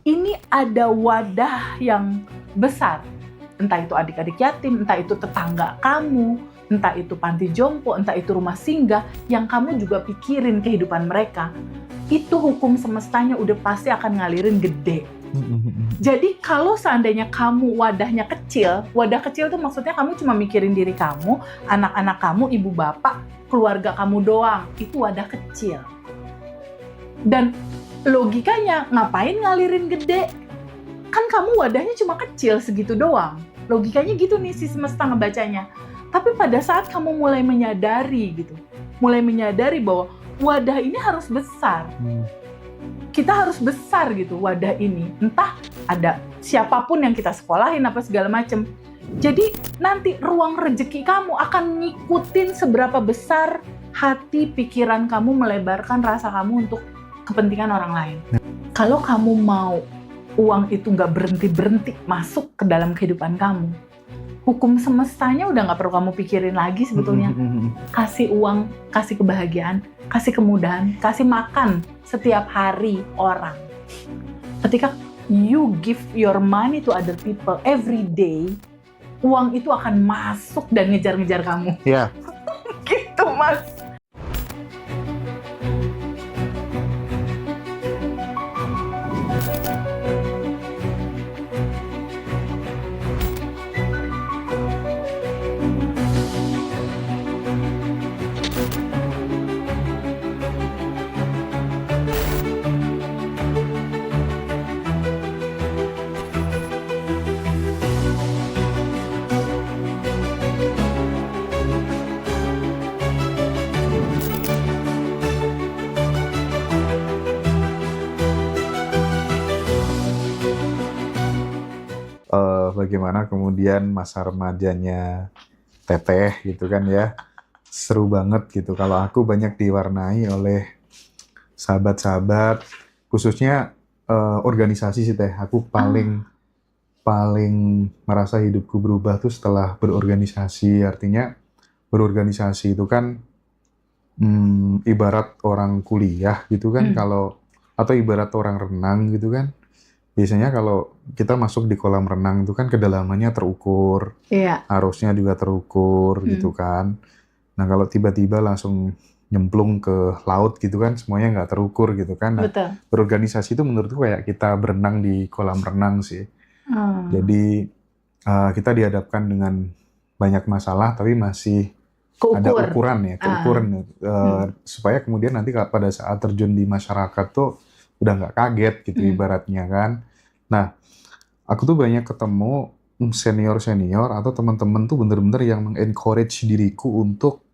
Ini ada wadah yang besar, entah itu adik-adik yatim, entah itu tetangga kamu, entah itu panti jompo, entah itu rumah singgah, yang kamu juga pikirin kehidupan mereka, itu hukum semestanya udah pasti akan ngalirin gede. Jadi kalau seandainya kamu wadahnya kecil, wadah kecil itu maksudnya kamu cuma mikirin diri kamu, anak-anak kamu, ibu bapak, keluarga kamu doang, itu wadah kecil. Dan logikanya, ngapain ngalirin gede? Kan kamu wadahnya cuma kecil segitu doang. Logikanya gitu nih si semesta ngebacanya. Tapi pada saat kamu mulai menyadari gitu, mulai menyadari bahwa wadah ini harus besar. Kita harus besar gitu wadah ini. Entah ada siapapun yang kita sekolahin apa segala macem. Jadi nanti ruang rezeki kamu akan ngikutin seberapa besar hati pikiran kamu melebarkan rasa kamu untuk kepentingan orang lain. Kalau kamu mau uang itu nggak berhenti-berhenti masuk ke dalam kehidupan kamu, hukum semestanya udah nggak perlu kamu pikirin lagi sebetulnya. Kasih uang, kasih kebahagiaan, kasih kemudahan, kasih makan setiap hari orang. Ketika you give your money to other people every day, uang itu akan masuk dan ngejar-ngejar kamu. Ya. Gitu, Mas. Bagaimana kemudian masa remajanya Teteh gitu kan ya, seru banget gitu. Kalau aku banyak diwarnai oleh sahabat-sahabat, khususnya organisasi sih Teh. Aku paling merasa hidupku berubah tuh setelah berorganisasi. Artinya berorganisasi itu kan ibarat orang kuliah gitu kan, kalau atau ibarat orang renang gitu kan. Biasanya kalau kita masuk di kolam renang itu kan kedalamannya terukur, arusnya juga terukur gitu kan. Nah kalau tiba-tiba langsung nyemplung ke laut gitu kan, semuanya nggak terukur gitu kan. Nah, Betul. berorganisasi itu menurutku kayak kita berenang di kolam renang sih. Jadi kita dihadapkan dengan banyak masalah, tapi masih ada ukuran ya, keukuran supaya kemudian nanti pada saat terjun di masyarakat tuh udah nggak kaget gitu ibaratnya kan. Nah, aku tuh banyak ketemu senior-senior atau teman-teman tuh bener-bener yang meng-encourage diriku untuk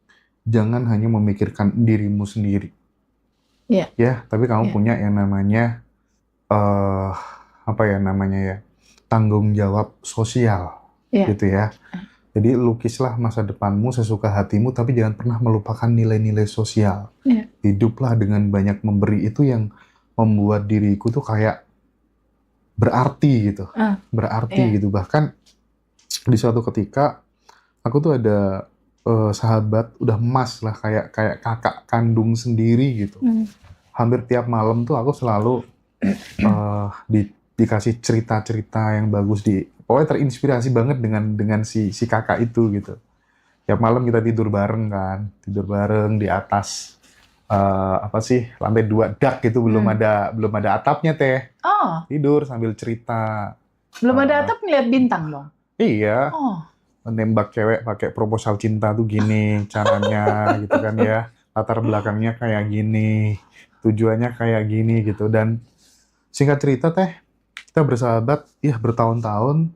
jangan hanya memikirkan dirimu sendiri. Ya, tapi kamu punya yang namanya tanggung jawab sosial gitu ya. Jadi lukislah masa depanmu sesuka hatimu, tapi jangan pernah melupakan nilai-nilai sosial. Hiduplah dengan banyak memberi, itu yang membuat diriku tuh kayak berarti gitu, gitu. Bahkan di suatu ketika aku tuh ada sahabat udah emas lah, kayak kakak kandung sendiri gitu. Hampir tiap malam tuh aku selalu dikasih cerita-cerita yang bagus, pokoknya terinspirasi banget dengan si kakak itu gitu. Tiap malam kita tidur bareng kan, di atas lantai 2 dak gitu, belum ada atapnya Teh. Tidur sambil cerita. Belum ada atap ngeliat bintang dong? Iya. Menembak cewek pakai proposal cinta tuh gini caranya gitu kan ya. Latar belakangnya kayak gini, tujuannya kayak gini gitu. Dan singkat cerita Teh, kita bersahabat ya bertahun-tahun.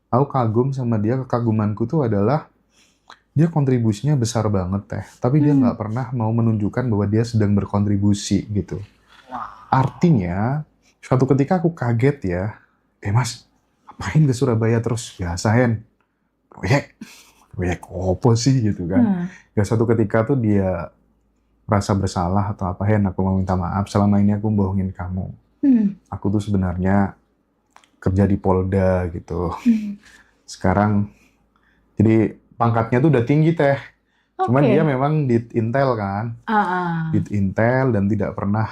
Aku kagum sama dia. Kekagumanku tuh adalah dia kontribusinya besar banget Teh, tapi dia nggak pernah mau menunjukkan bahwa dia sedang berkontribusi gitu. Artinya suatu ketika aku kaget ya, Mas, ngapain ke Surabaya terus? Biasa Hen, proyek apa sih gitu kan. Ya suatu ketika tuh dia merasa bersalah atau apa, Hen, aku mau minta maaf, selama ini aku bohongin kamu. Aku tuh sebenarnya kerja di Polda gitu. Sekarang jadi pangkatnya tuh udah tinggi Teh. Cuman dia memang di Intel kan. Di Intel dan tidak pernah,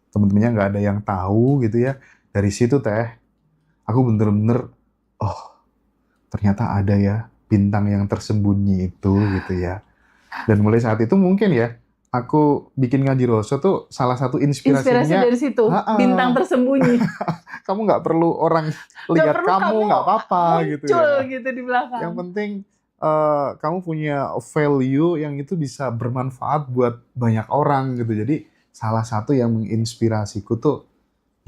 teman-temannya nggak ada yang tahu gitu ya. Dari situ Teh, aku bener-bener, oh ternyata ada ya bintang yang tersembunyi itu gitu ya. Dan mulai saat itu mungkin ya, aku bikin Ngaji Roso tuh salah satu Inspirasi inspirasinya, dari situ, bintang tersembunyi. kamu nggak perlu orang Nggak lihat perlu kamu, nggak apa-apa gitu muncul ya. gitu di belakang. Yang penting kamu punya value yang itu bisa bermanfaat buat banyak orang gitu. Jadi salah satu yang menginspirasiku tuh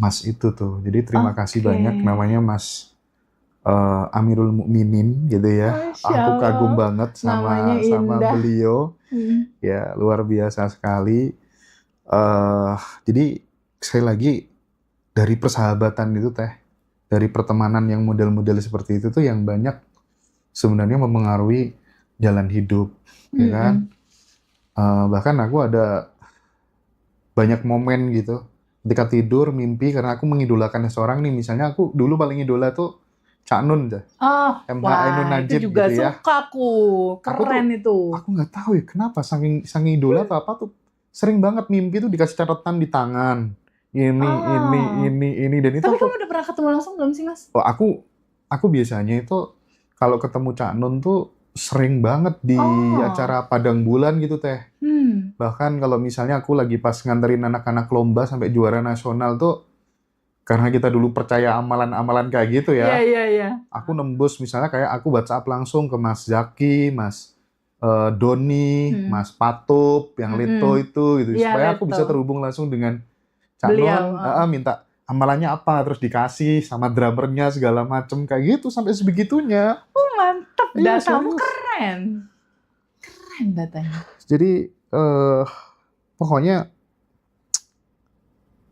Mas itu tuh. Jadi terima kasih Oke. banyak, namanya Mas Amirul Mukminin gitu ya. Masya Aku kagum Allah, banget namanya sama indah. beliau. Ya luar biasa sekali. Jadi sekali lagi dari persahabatan itu Teh, dari pertemanan yang model-model seperti itu tuh yang banyak sebenarnya mempengaruhi jalan hidup, ya kan? Bahkan aku ada banyak momen gitu ketika tidur mimpi karena aku mengidolakan seseorang nih. Misalnya aku dulu paling idola tuh Cak Nun, MH Ainun Wah, Najib itu juga gitu ya. suka aku. Keren itu. Aku nggak tahu ya kenapa saking idola atau apa tuh sering banget mimpi tuh dikasih catatan di tangan. Ini dan itu Tapi aku, kamu udah pernah ketemu langsung belum sih, Mas? oh, aku biasanya itu kalau ketemu Cak Nun tuh sering banget di acara Padang Bulan gitu Teh. Bahkan kalau misalnya aku lagi pas nganterin anak-anak lomba sampai juara nasional tuh, karena kita dulu percaya amalan-amalan kayak gitu ya. Iya. Aku nembus misalnya kayak aku WhatsApp langsung ke Mas Zaki, Mas Doni, Mas Patup, yang Leto itu gitu. Iya, Supaya aku Leto. bisa terhubung langsung dengan Cak Beliau, Nun, minta amalannya apa, terus dikasih sama drummernya segala macem kayak gitu sampai sebegitunya. Mantap, Iya, datamu serius. keren. Keren datanya. Jadi pokoknya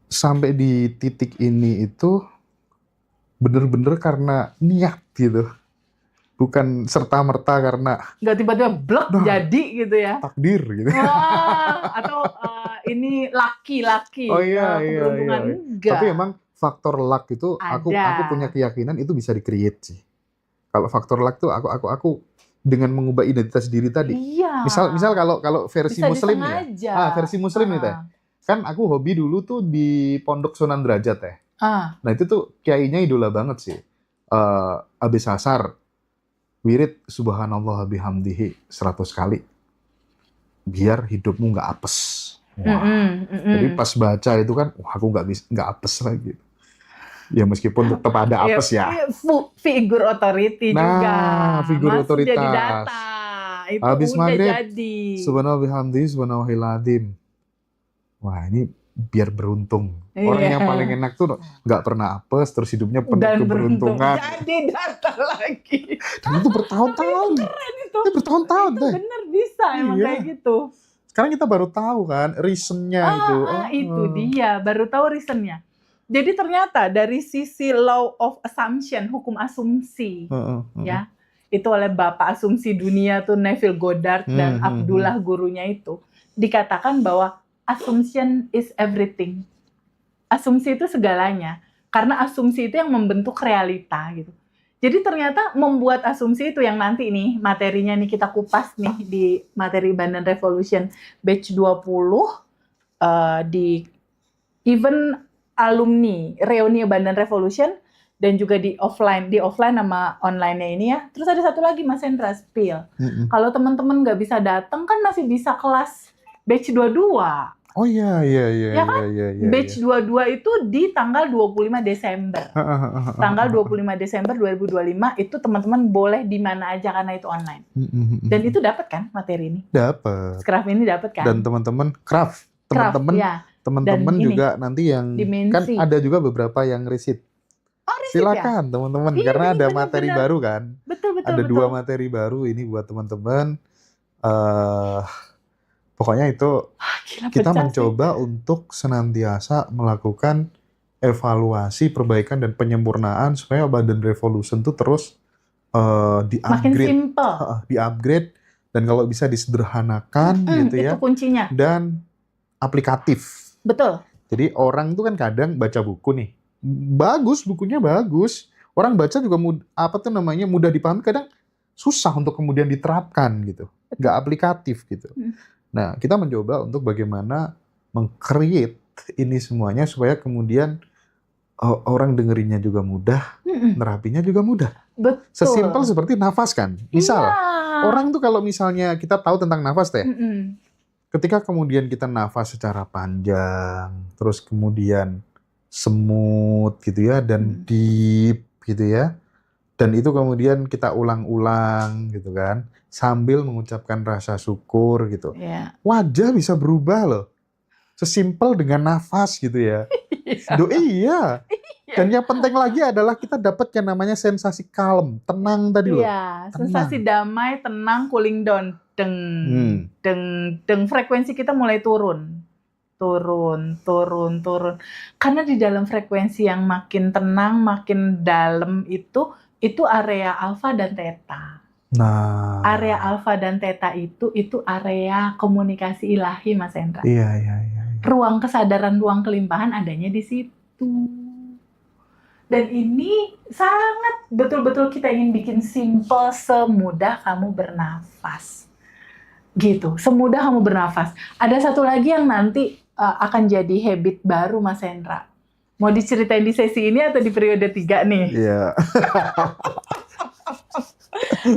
sampai di titik ini itu bener-bener karena niat gitu. Bukan serta-merta karena Nggak tiba-tiba blok jadi gitu ya. takdir gitu. Wah, atau ini laki-laki. Oh iya. Keberuntungan enggak. Tapi emang faktor luck itu aku punya keyakinan itu bisa di-create sih. Kalau faktor luck tuh aku dengan mengubah identitas diri tadi. Iya. Misal kalau versi bisa muslim ya. versi muslim nih Teh. Kan aku hobi dulu tuh di Pondok Sunan Derajat Teh. Nah itu tuh kiainya idola banget sih. Abis asar wirid subhanallah bihamdihi 100 kali. Biar hidupmu nggak apes. Wah. Jadi pas baca itu kan, aku nggak apes lagi. Ya meskipun tetap ada apes ya. Figur otoriti juga. Figur masih otoritas. Jadi data. Itu habis udah maghrib, jadi. Subhanallah bihamdihi subhanallahil azim. Wah ini biar beruntung. Orang yang paling enak tuh nggak pernah apes, terus hidupnya penuh keberuntungan. Jadi data lagi. Dan itu bertahun-tahun. Keren itu. Itu bertahun-tahun deh. Bener bisa emang kayak gitu. Sekarang kita baru tahu kan reasonnya itu. Itu dia, baru tahu reasonnya. Jadi ternyata dari sisi law of assumption, hukum asumsi, ya, itu oleh bapak asumsi dunia tuh Neville Goddard dan Abdullah gurunya itu, dikatakan bahwa assumption is everything. Asumsi itu segalanya. Karena asumsi itu yang membentuk realita gitu. Jadi ternyata membuat asumsi itu yang nanti nih materinya nih kita kupas nih di materi Bandan Revolution batch 20 di event alumni reuni Bandan Revolution dan juga di offline sama online-nya ini ya. Terus ada satu lagi Mas Hendra Spill. Kalau teman-teman nggak bisa datang kan masih bisa kelas batch 22. Oh iya. Ya kan? Batch 22 itu di tanggal 25 Desember. Tanggal 25 Desember 2025 itu teman-teman boleh di mana aja karena itu online. Dan itu dapat kan materi ini? Dapat. Craft ini dapat kan? Dan teman-teman teman-teman juga nanti yang dimensi. Kan ada juga beberapa yang receipt. Silakan ya? Teman-teman karena ada materi baru kan. Betul. Ada 2 materi baru ini buat teman-teman. Pokoknya itu kita mencoba untuk senantiasa melakukan evaluasi, perbaikan dan penyempurnaan supaya Bandan Revolution itu terus di-upgrade dan kalau bisa disederhanakan gitu ya. Itu kuncinya. Dan aplikatif. Betul. Jadi orang tuh kan kadang baca buku nih. Bagus, bukunya bagus. Orang baca juga mudah dipahami, kadang susah untuk kemudian diterapkan gitu. Nggak aplikatif gitu. Nah, kita mencoba untuk bagaimana meng-create ini semuanya supaya kemudian orang dengerinnya juga mudah, Mm-mm. nerapinya juga mudah. Betul. Sesimpel seperti nafas kan. Misal, Iya. orang tuh kalau misalnya kita tahu tentang nafas teh, Mm-mm. ketika kemudian kita nafas secara panjang, terus kemudian semut gitu ya, dan deep gitu ya, dan itu kemudian kita ulang-ulang gitu kan, sambil mengucapkan rasa syukur gitu. Iya. Wajah bisa berubah loh. Sesimpel dengan nafas gitu ya. Iya. Dan yang penting lagi adalah kita dapat yang namanya sensasi kalem, tenang tadi loh. Iya, Tenang. sensasi damai, tenang, cooling down. Deng, deng, deng, frekuensi kita mulai turun. Turun. Karena di dalam frekuensi yang makin tenang, makin dalam itu area alfa dan theta. Nah. Area alfa dan theta itu area komunikasi ilahi, Mas Hendra. Iya. Ruang kesadaran, ruang kelimpahan adanya di situ. Dan ini sangat betul-betul kita ingin bikin simple, semudah kamu bernafas. Gitu, semudah kamu bernafas. Ada satu lagi yang nanti akan jadi habit baru, Mas Hendra. Mau diceritain di sesi ini atau di periode 3 nih? Iya.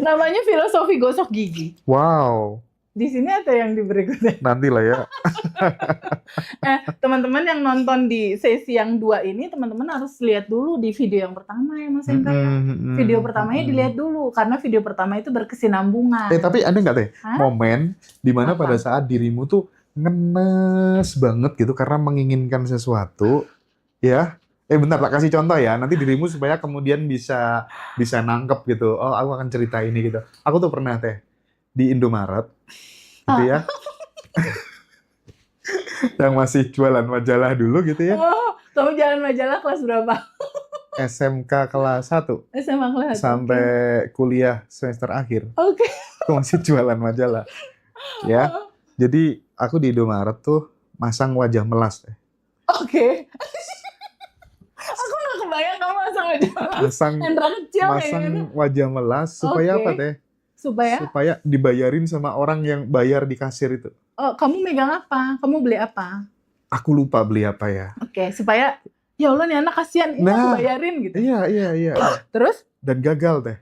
Namanya filosofi gosok gigi. Wow. Di sini atau yang di berikutnya? Nanti lah ya. Teman-teman yang nonton di sesi yang 2 ini, teman-teman harus lihat dulu di video yang pertama ya, Mas Hendra. Video pertamanya dilihat dulu, karena video pertama itu berkesinambungan. Tapi ada nggak teh momen dimana Apa? pada saat dirimu tuh ngenes banget gitu karena menginginkan sesuatu, ya? Bentar, tak kasih contoh ya. Nanti dirimu supaya kemudian bisa nangkep gitu. Oh, aku akan cerita ini gitu. Aku tuh pernah teh di Indomaret, gitu ya. Yang masih jualan majalah dulu gitu ya. Oh, kamu jalan majalah kelas berapa? SMK kelas 1 SMA kelas 1. sampai kuliah semester akhir. Oke. Aku masih jualan majalah. Ya. Jadi aku di Indomaret tuh masang wajah melas teh. Oke. Aku nggak kebayang kamu masang wajah melas. Masang wajah melas supaya apa teh? Supaya dibayarin sama orang yang bayar di kasir itu. Oh, kamu megang apa? Kamu beli apa? Aku lupa beli apa ya. Oke, supaya ya Allah nih anak kasihan, ini aku bayarin gitu. Iya. Terus? Dan gagal teh.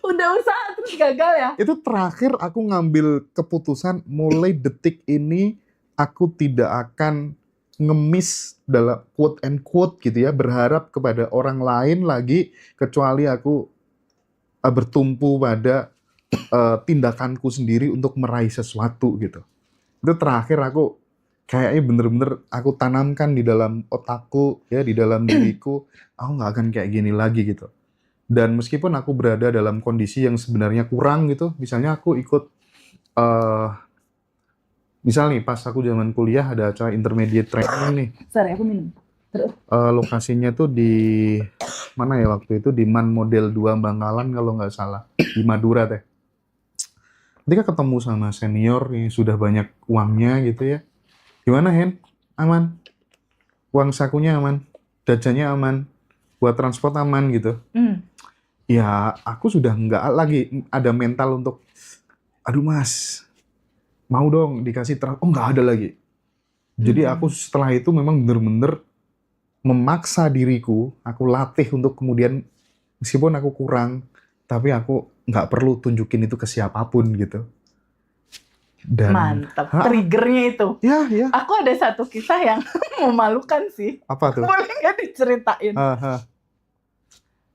Udah usaha terus gagal ya? Itu terakhir aku ngambil keputusan mulai detik ini aku tidak akan ngemis dalam quote and quote gitu ya, berharap kepada orang lain lagi kecuali aku bertumpu pada tindakanku sendiri untuk meraih sesuatu gitu. Itu terakhir aku kayaknya bener-bener aku tanamkan di dalam otakku ya, di dalam diriku, aku nggak akan kayak gini lagi gitu. Dan meskipun aku berada dalam kondisi yang sebenarnya kurang gitu, misalnya aku ikut misal nih pas aku zaman kuliah ada acara intermediate training nih. Sorry, aku minum. Terus? Lokasinya tuh di mana ya waktu itu, di Man Model 2 Bangkalan kalau nggak salah, di Madura teh. Ketika ketemu sama senior yang sudah banyak uangnya gitu ya, gimana Hen? Aman? Uang sakunya aman? Jajannya aman? Buat transport aman gitu? Ya aku sudah nggak lagi ada mental untuk, aduh mas, mau dong dikasih oh nggak ada lagi. Jadi aku setelah itu memang bener-bener memaksa diriku, aku latih untuk kemudian meskipun aku kurang, tapi aku nggak perlu tunjukin itu ke siapapun gitu. Dan, mantap, triggernya itu. Ya. Aku ada satu kisah yang memalukan sih. Apa tuh? Boleh nggak diceritain?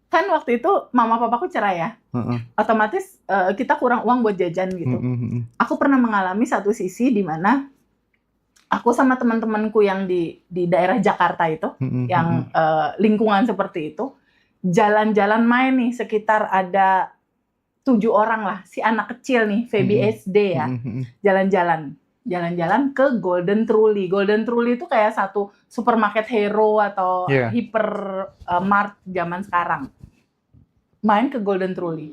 Kan waktu itu mama papaku cerai ya. Otomatis kita kurang uang buat jajan gitu. Aku pernah mengalami satu sisi di mana aku sama teman-temanku yang di daerah Jakarta itu, yang lingkungan seperti itu, jalan-jalan main nih, sekitar ada 7 orang lah, si anak kecil nih, Feby SD ya, jalan-jalan ke Golden Truly. Golden Truly itu kayak satu supermarket hero atau hypermart zaman sekarang. Main ke Golden Truly.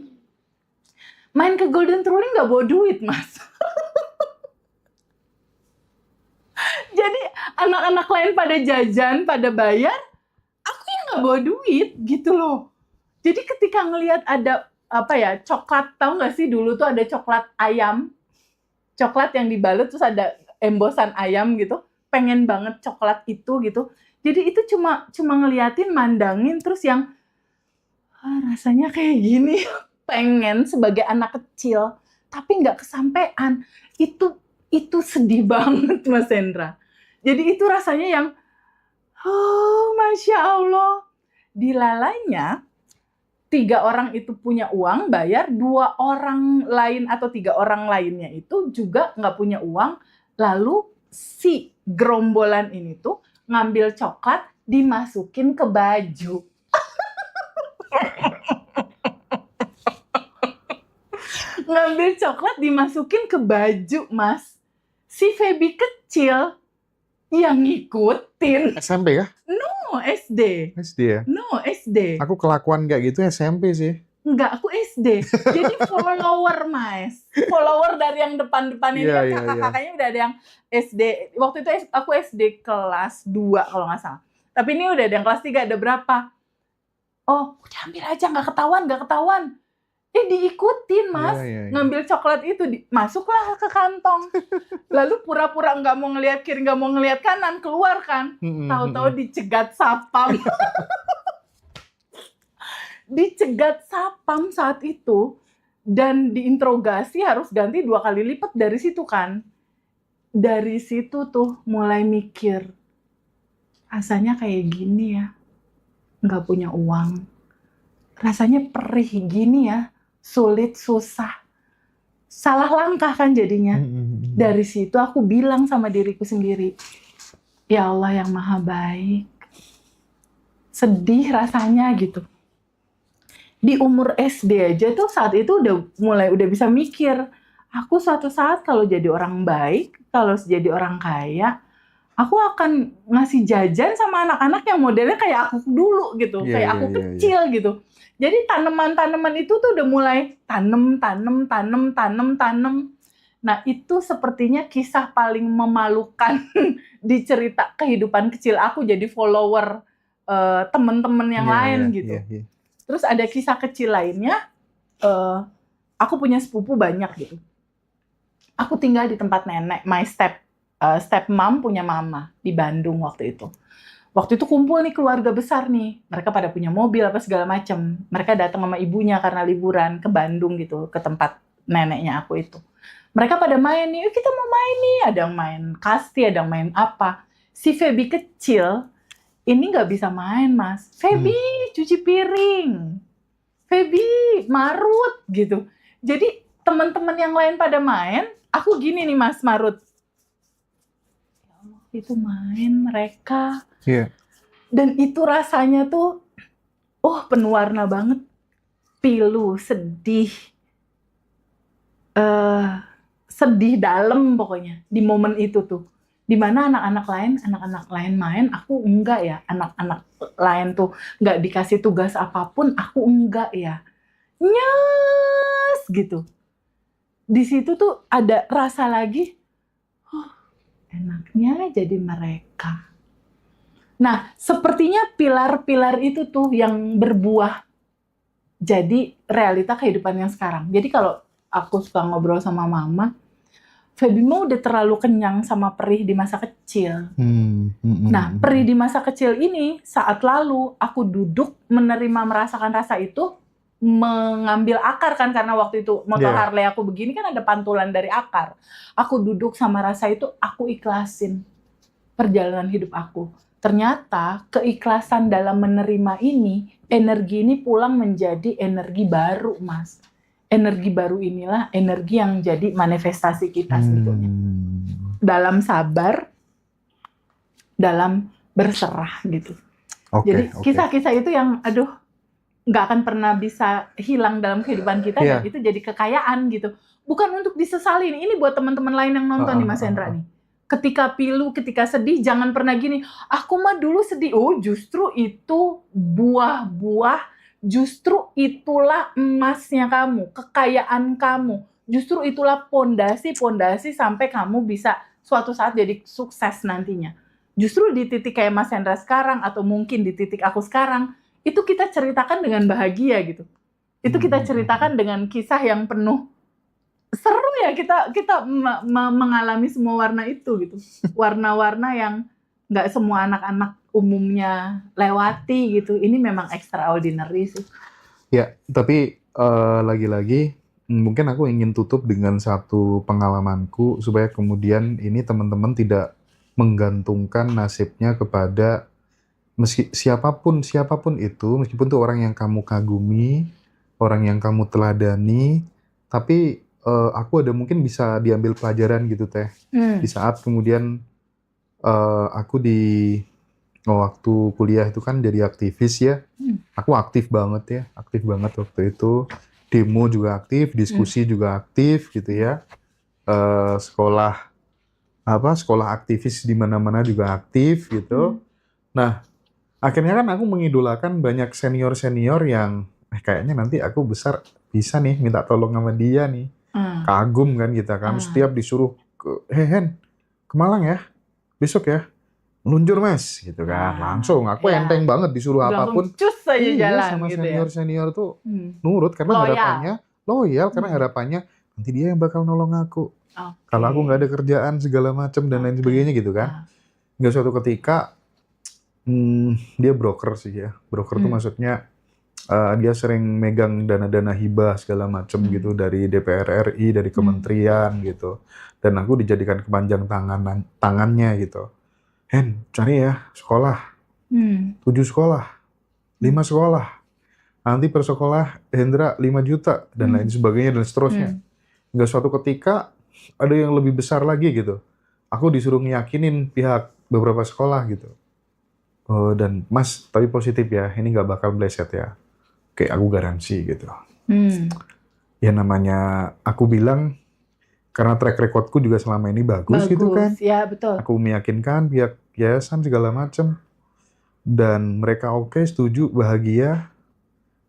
Main ke Golden Truly nggak bawa duit, Mas. Jadi anak-anak lain pada jajan, pada bayar, aku yang nggak bawa duit gitu loh. Jadi ketika ngelihat ada coklat, tahu nggak sih dulu tuh ada coklat ayam, coklat yang dibalut terus ada embosan ayam gitu, pengen banget coklat itu gitu. Jadi itu cuma ngeliatin, mandangin, terus yang rasanya kayak gini, pengen sebagai anak kecil, tapi nggak kesampean. Itu sedih banget, Mas Hendra. Jadi itu rasanya yang, oh Masya Allah, dilalainya 3 orang itu punya uang, bayar, 2 orang lain atau 3 orang lainnya itu juga nggak punya uang, lalu si gerombolan ini tuh ngambil coklat, dimasukin ke baju. Ngambil coklat, dimasukin ke baju, Mas. Si Feby kecil yang ngikutin. SMP ya? No, SD. SD ya? No, SD. Aku kelakuan kayak gitu SMP sih. Enggak, aku SD. Jadi follower, Mas. Follower dari yang depan-depan ini Iya, kan iya, kakak-kakaknya udah ada yang SD. Waktu itu aku SD kelas 2 kalau nggak salah. Tapi ini udah ada yang kelas 3, ada berapa? Oh, udah ambil aja, nggak ketahuan. Diikutin, Mas. Iya. Ngambil coklat itu, masuklah ke kantong. Lalu pura-pura nggak mau ngelihat kiri, nggak mau ngelihat kanan, keluar kan. Tahu-tahu dicegat sapam. Dicegat sapam saat itu, dan diinterogasi harus ganti 2 kali lipat dari situ kan. Dari situ tuh mulai mikir, rasanya kayak gini ya, nggak punya uang. Rasanya perih gini ya, sulit, susah. Salah langkah kan jadinya. Dari situ aku bilang sama diriku sendiri, ya Allah yang maha baik. Sedih rasanya gitu. Di umur SD aja tuh saat itu udah bisa mikir, aku suatu saat kalau jadi orang baik, kalau jadi orang kaya, aku akan ngasih jajan sama anak-anak yang modelnya kayak aku dulu gitu, kayak aku kecil gitu. Jadi tanaman-tanaman itu tuh udah mulai tanam. Nah itu sepertinya kisah paling memalukan di cerita kehidupan kecil aku jadi follower teman-teman yang lain gitu. Terus ada kisah kecil lainnya, aku punya sepupu banyak gitu. Aku tinggal di tempat nenek, my step mom punya mama di Bandung waktu itu. Waktu itu kumpul nih keluarga besar nih, mereka pada punya mobil apa segala macam. Mereka datang sama ibunya karena liburan ke Bandung gitu, ke tempat neneknya aku itu. Mereka pada main nih, kita mau main nih, ada yang main kasti, ada yang main apa. Si Feby kecil ini nggak bisa main, Mas. Feby cuci piring, Feby marut gitu. Jadi teman-teman yang lain pada main, aku gini nih Mas, marut. Ya Allah, itu main mereka. Dan itu rasanya tuh, penuh warna banget. Pilu, sedih, sedih dalam pokoknya di momen itu tuh. Dimana anak-anak lain main, aku enggak ya. Anak-anak lain tuh nggak dikasih tugas apapun, aku enggak ya. Nyes gitu. Di situ tuh ada rasa lagi, enaknya jadi mereka. Nah, sepertinya pilar-pilar itu tuh yang berbuah jadi realita kehidupan yang sekarang. Jadi kalau aku suka ngobrol sama mama, Feby mau udah terlalu kenyang sama perih di masa kecil. Nah, perih di masa kecil ini, saat lalu aku duduk merasakan rasa itu, mengambil akar kan, karena waktu itu motor Harley aku begini kan ada pantulan dari akar. Aku duduk sama rasa itu, aku ikhlasin perjalanan hidup aku. Ternyata keikhlasan dalam menerima ini, energi ini pulang menjadi energi baru, Mas. Energi baru inilah energi yang jadi manifestasi kita sebetulnya. Dalam sabar, dalam berserah gitu. Jadi kisah-kisah itu yang nggak akan pernah bisa hilang dalam kehidupan kita, dan itu jadi kekayaan gitu. Bukan untuk disesali, ini buat teman-teman lain yang nonton nih Mas Hendra nih. Ketika pilu, ketika sedih, jangan pernah gini, aku mah dulu sedih. Justru itu buah-buah, justru itulah emasnya kamu, kekayaan kamu. Justru itulah pondasi sampai kamu bisa suatu saat jadi sukses nantinya. Justru di titik kayak Mas Hendra sekarang, atau mungkin di titik aku sekarang, itu kita ceritakan dengan bahagia gitu. Itu kita ceritakan dengan kisah yang penuh seru ya, kita mengalami semua warna itu gitu. Warna-warna yang nggak semua anak-anak umumnya lewati gitu. Ini memang extraordinary sih. Ya, tapi lagi-lagi mungkin aku ingin tutup dengan satu pengalamanku supaya kemudian ini teman-teman tidak menggantungkan nasibnya kepada siapapun itu, meskipun tuh orang yang kamu kagumi, orang yang kamu teladani, tapi aku ada mungkin bisa diambil pelajaran gitu Teh. Di saat kemudian aku waktu kuliah itu kan jadi aktivis ya. Aku aktif banget waktu itu. Demo juga aktif, diskusi juga aktif gitu ya. Sekolah aktivis di mana-mana juga aktif gitu. Nah, akhirnya kan aku mengidolakan banyak senior-senior yang kayaknya nanti aku besar bisa nih minta tolong sama dia nih. Kagum kan kita kan. Setiap disuruh Hen, ke Malang ya, besok ya. Meluncur mas, gitu kan. Langsung, aku enteng banget disuruh apapun. Cus aja jalan sama gitu senior-senior tuh nurut karena harapannya loyal, karena harapannya nanti dia yang bakal nolong aku. Kalau aku nggak ada kerjaan segala macam dan lain sebagainya gitu kan. Nggak suatu ketika dia broker sih ya. Broker tuh maksudnya dia sering megang dana-dana hibah segala macam gitu dari DPR RI, dari kementerian gitu. Dan aku dijadikan kepanjang tangannya gitu. Hen, cari ya sekolah, 7 sekolah, 5 sekolah, nanti per sekolah Hendra 5 juta, dan lain sebagainya, dan seterusnya. Nggak suatu ketika ada yang lebih besar lagi gitu. Aku disuruh ngiyakinin pihak beberapa sekolah gitu. Dan mas, tapi positif ya, ini nggak bakal meleset ya. Oke, aku garansi gitu. Ya namanya, aku bilang, karena track recordku juga selama ini bagus gitu kan. Ya, betul. Aku meyakinkan pihak yayasan segala macam. Dan mereka oke, setuju, bahagia.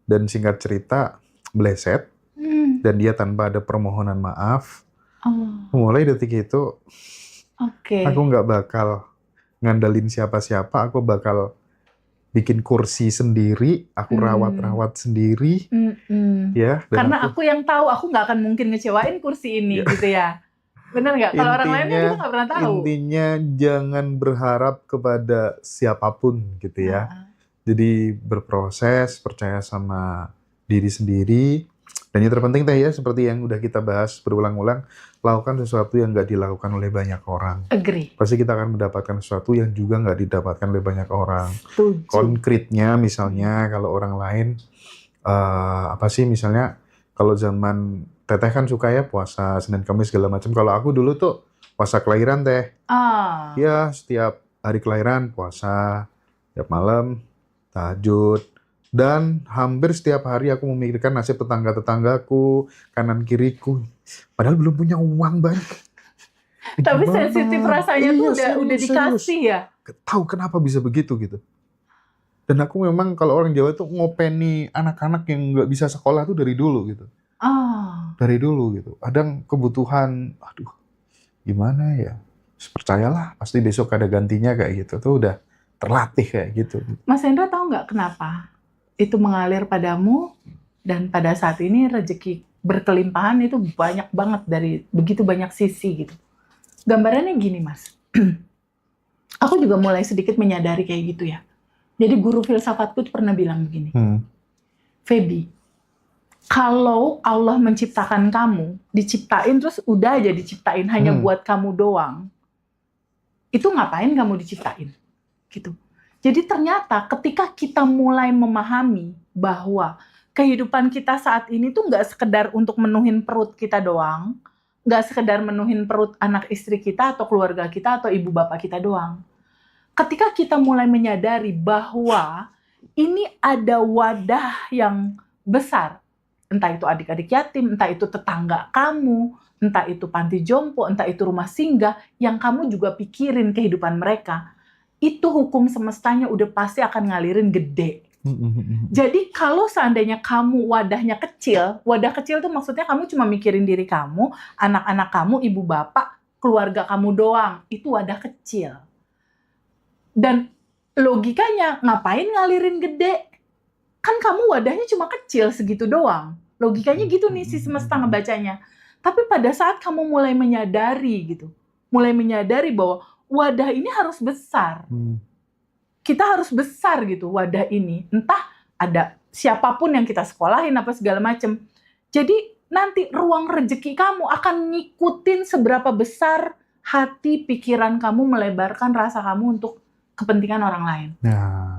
Dan singkat cerita, meleset. Dan dia tanpa ada permohonan maaf. Mulai detik itu, aku nggak bakal ngandalin siapa-siapa. Aku bakal bikin kursi sendiri, aku rawat-rawat sendiri, ya. Karena aku yang tahu, aku nggak akan mungkin ngecewain kursi ini, gitu ya. Bener nggak? Kalau orang lainnya kita nggak pernah tahu. Intinya jangan berharap kepada siapapun, gitu ya. Jadi berproses, percaya sama diri sendiri, dan yang terpenting Teh ya, seperti yang udah kita bahas berulang-ulang, lakukan sesuatu yang nggak dilakukan oleh banyak orang. Agree. Pasti kita akan mendapatkan sesuatu yang juga nggak didapatkan oleh banyak orang. Setuju. Konkretnya misalnya kalau orang lain, apa sih misalnya, kalau zaman Teteh kan suka ya puasa Senin Kamis segala macam. Kalau aku dulu tuh puasa kelahiran Teh. Ya setiap hari kelahiran puasa, setiap malam tahajud. Dan hampir setiap hari aku memikirkan nasib tetangga-tetanggaku, kanan kiriku. Padahal belum punya uang banyak. Tapi sensitif rasanya tuh udah dikasih ya. Tahu kenapa bisa begitu gitu. Dan aku memang kalau orang Jawa tuh ngopeni anak-anak yang nggak bisa sekolah tuh dari dulu gitu. Dari dulu gitu. Kadang kebutuhan, aduh gimana ya. Percayalah pasti besok ada gantinya kayak gitu. Tuh udah terlatih kayak gitu. Mas Hendra tahu nggak kenapa itu mengalir padamu, dan pada saat ini rezeki berkelimpahan itu banyak banget dari begitu banyak sisi gitu. Gambarannya gini Mas, aku juga mulai sedikit menyadari kayak gitu ya. Jadi guru filsafatku tuh pernah bilang begini, Feby, kalau Allah menciptakan kamu, diciptain terus udah aja diciptain hanya buat kamu doang, itu ngapain kamu diciptain? Gitu. Jadi ternyata ketika kita mulai memahami bahwa kehidupan kita saat ini tuh nggak sekedar untuk menuhin perut kita doang, nggak sekedar menuhin perut anak istri kita atau keluarga kita atau ibu bapak kita doang. Ketika kita mulai menyadari bahwa ini ada wadah yang besar, entah itu adik-adik yatim, entah itu tetangga kamu, entah itu panti jompo, entah itu rumah singgah, yang kamu juga pikirin kehidupan mereka, itu hukum semestanya udah pasti akan ngalirin gede. Jadi kalau seandainya kamu wadahnya kecil, wadah kecil tuh maksudnya kamu cuma mikirin diri kamu, anak-anak kamu, ibu bapak, keluarga kamu doang, itu wadah kecil. Dan logikanya ngapain ngalirin gede? Kan kamu wadahnya cuma kecil segitu doang. Logikanya gitu nih si semesta ngebacanya. Tapi pada saat kamu mulai menyadari gitu, mulai menyadari bahwa wadah ini harus besar. kita harus besar gitu wadah ini. Entah ada siapapun yang kita sekolahin apa segala macem. Jadi nanti ruang rezeki kamu akan ngikutin seberapa besar hati, pikiran kamu melebarkan rasa kamu untuk kepentingan orang lain. Nah,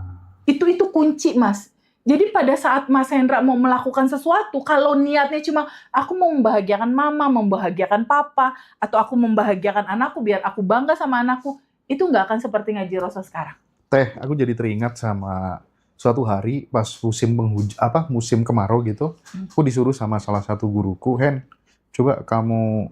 Itu kunci, Mas. Jadi pada saat Mas Hendra mau melakukan sesuatu, kalau niatnya cuma aku mau membahagiakan mama, membahagiakan papa, atau aku membahagiakan anakku biar aku bangga sama anakku, itu nggak akan seperti ngaji Rasul sekarang. Teh, aku jadi teringat sama suatu hari pas musim kemarau gitu, aku disuruh sama salah satu guruku, Hen, coba kamu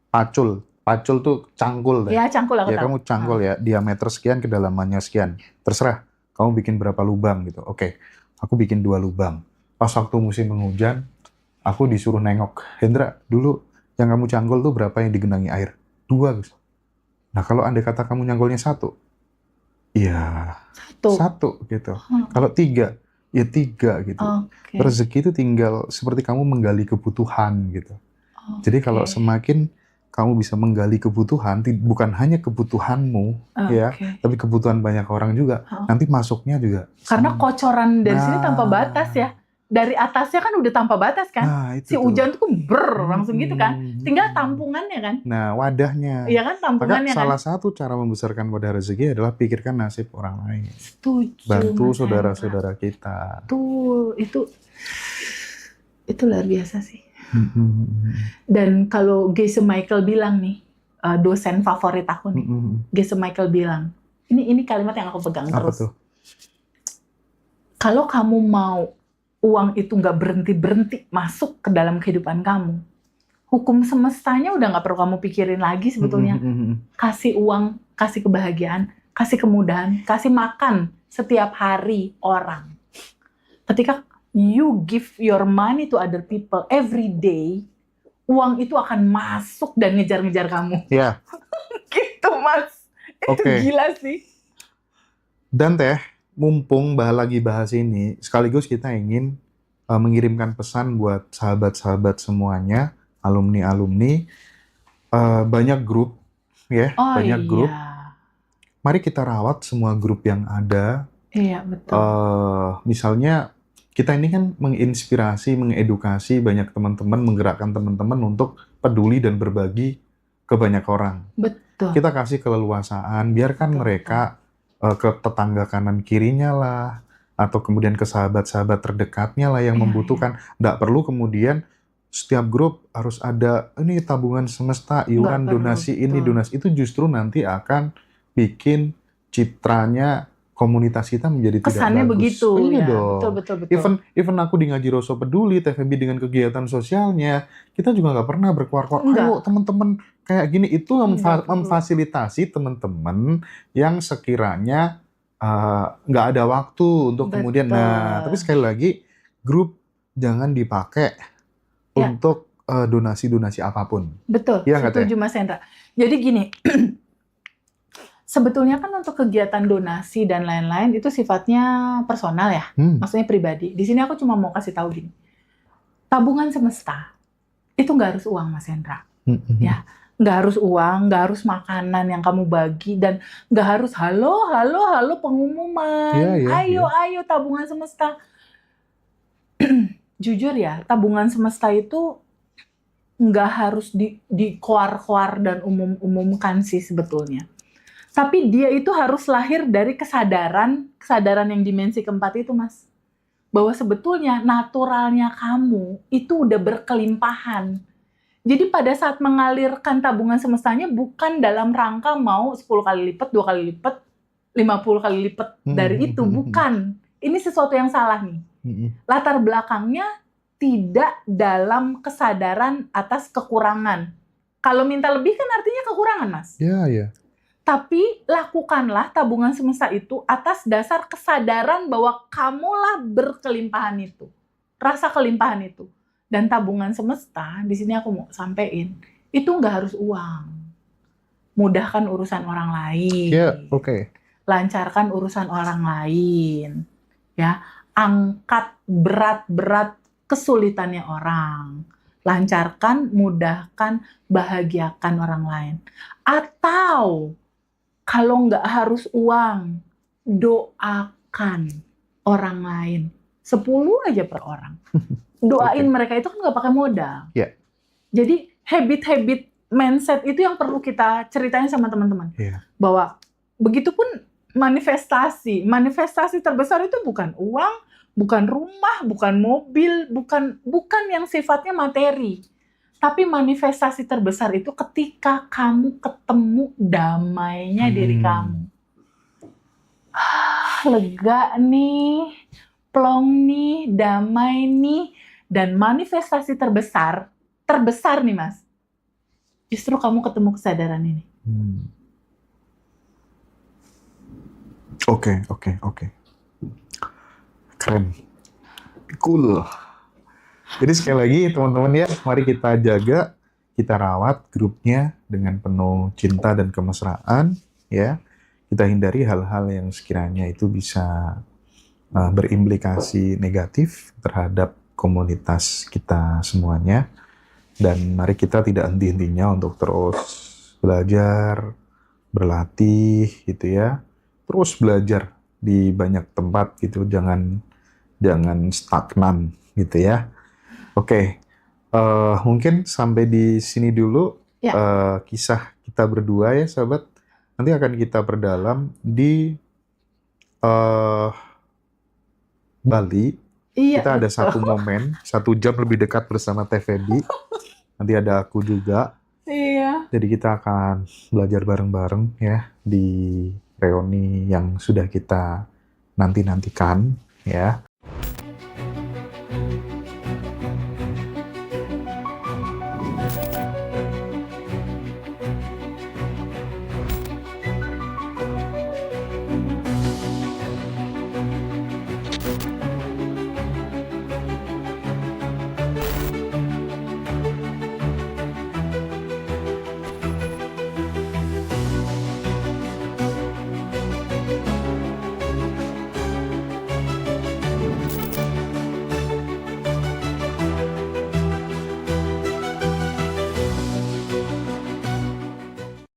pacul. Pacul tuh cangkul deh. Ya, cangkul aku Ya, tahu. kamu cangkul ya, diameter sekian, kedalamannya sekian. Terserah, kamu bikin berapa lubang gitu. Oke, aku bikin 2 lubang. Pas waktu musim penghujan, aku disuruh nengok. Hendra, dulu yang kamu cangkul tuh berapa yang digenangi air? 2, Gus. Nah, kalau andai kata kamu nyanggolnya 1, ya Tuh. 1 gitu. Kalau 3, ya 3 gitu. Oke. Rezeki itu tinggal seperti kamu menggali kebutuhan gitu. Jadi kalau Oke. semakin kamu bisa menggali kebutuhan, bukan hanya kebutuhanmu, ya, Oke. tapi kebutuhan banyak orang juga, nanti masuknya juga. Karena kocoran dari sini Nah. tanpa batas ya. Dari atasnya kan udah tanpa batas kan. Nah, itu Si tuh. hujan tuh langsung gitu kan. Tinggal tampungannya kan. Nah, wadahnya. Iya kan, Maka tampungannya kan. salah satu cara membesarkan wadah rezeki adalah pikirkan nasib orang lain. Setuju. Bantu Mas saudara-saudara kita. Betul, itu luar biasa sih. Dan kalau Gese Michael bilang nih, dosen favorit aku nih, Gese Michael bilang, ini kalimat yang aku pegang Apa terus. tuh? Kalau kamu mau uang itu nggak berhenti masuk ke dalam kehidupan kamu, hukum semestanya udah nggak perlu kamu pikirin lagi sebetulnya. Kasih uang, kasih kebahagiaan, kasih kemudahan, kasih makan setiap hari orang. Ketika you give your money to other people every day, uang itu akan masuk dan ngejar-ngejar kamu. Ya. Gitu, Mas. Itu gila sih. Dan Teh, mumpung lagi bahas ini, sekaligus kita ingin mengirimkan pesan buat sahabat-sahabat semuanya, alumni-alumni, banyak grup, ya, banyak grup. Mari kita rawat semua grup yang ada. Iya, betul. Misalnya, kita ini kan menginspirasi, mengedukasi banyak teman-teman, menggerakkan teman-teman untuk peduli dan berbagi ke banyak orang. Betul. Kita kasih keleluasaan, biarkan mereka ke tetangga kanan kirinya lah, atau kemudian ke sahabat-sahabat terdekatnya lah yang membutuhkan. Nggak perlu kemudian setiap grup harus ada, ini tabungan semesta, iuran, donasi ini, donasi itu, justru nanti akan bikin citranya komunitas kita menjadi kesannya tidak bagus. Begitu, iya ya. dong. Betul. Even aku di Ngaji Roso Peduli, TVB dengan kegiatan sosialnya, kita juga nggak pernah berkuar-kuar, ayo teman-teman kayak gini, itu memfasilitasi teman-teman yang sekiranya nggak ada waktu untuk kemudian. Nah, tapi sekali lagi, grup jangan dipakai untuk donasi-donasi apapun. Betul, ya, setuju Mas Hendra. Jadi gini, sebetulnya kan untuk kegiatan donasi dan lain-lain itu sifatnya personal ya, maksudnya pribadi. Di sini aku cuma mau kasih tahu gini, tabungan semesta itu nggak harus uang, Mas Hendra, ya, nggak harus uang, nggak harus makanan yang kamu bagi, dan nggak harus halo pengumuman, ayo tabungan semesta. Jujur ya, tabungan semesta itu nggak harus dikoar-koar dan umum-umumkan sih sebetulnya. Tapi dia itu harus lahir dari kesadaran yang dimensi keempat itu, Mas. Bahwa sebetulnya naturalnya kamu itu udah berkelimpahan. Jadi pada saat mengalirkan tabungan semestanya bukan dalam rangka mau 10 kali lipat, 2 kali lipat, 50 kali lipat dari itu. Bukan. Ini sesuatu yang salah nih. Latar belakangnya tidak dalam kesadaran atas kekurangan. Kalau minta lebih kan artinya kekurangan, Mas. Iya. Tapi lakukanlah tabungan semesta itu atas dasar kesadaran bahwa kamulah berkelimpahan itu. Rasa kelimpahan itu. Dan tabungan semesta, di sini aku mau sampein, itu nggak harus uang. Mudahkan urusan orang lain. Lancarkan urusan orang lain. Ya, angkat berat-berat kesulitannya orang. Lancarkan, mudahkan, bahagiakan orang lain. Atau kalau nggak harus uang, doakan orang lain. 10 aja per orang. Doain Oke. mereka itu kan nggak pakai modal. Iya. Jadi habit-habit mindset itu yang perlu kita ceritain sama teman-teman. Iya. Bahwa begitupun manifestasi. Manifestasi terbesar itu bukan uang, bukan rumah, bukan mobil, bukan yang sifatnya materi. Tapi manifestasi terbesar itu ketika kamu ketemu damainya diri kamu. Lega nih, plong nih, damai nih, dan manifestasi terbesar nih Mas. Justru kamu ketemu kesadaran ini. Oke. Keren. Cool. Jadi sekali lagi teman-teman ya, mari kita jaga, kita rawat grupnya dengan penuh cinta dan kemesraan ya. Kita hindari hal-hal yang sekiranya itu bisa berimplikasi negatif terhadap komunitas kita semuanya. Dan mari kita tidak henti-hentinya untuk terus belajar, berlatih gitu ya. Terus belajar di banyak tempat gitu, jangan stagnan gitu ya. Oke, mungkin sampai di sini dulu Ya. kisah kita berdua ya sahabat. Nanti akan kita perdalam di Bali. Iya. Kita ada satu momen, 1 jam lebih dekat bersama Teh Feby. Nanti ada aku juga. Iya. Jadi kita akan belajar bareng-bareng ya di reuni yang sudah kita nanti-nantikan ya.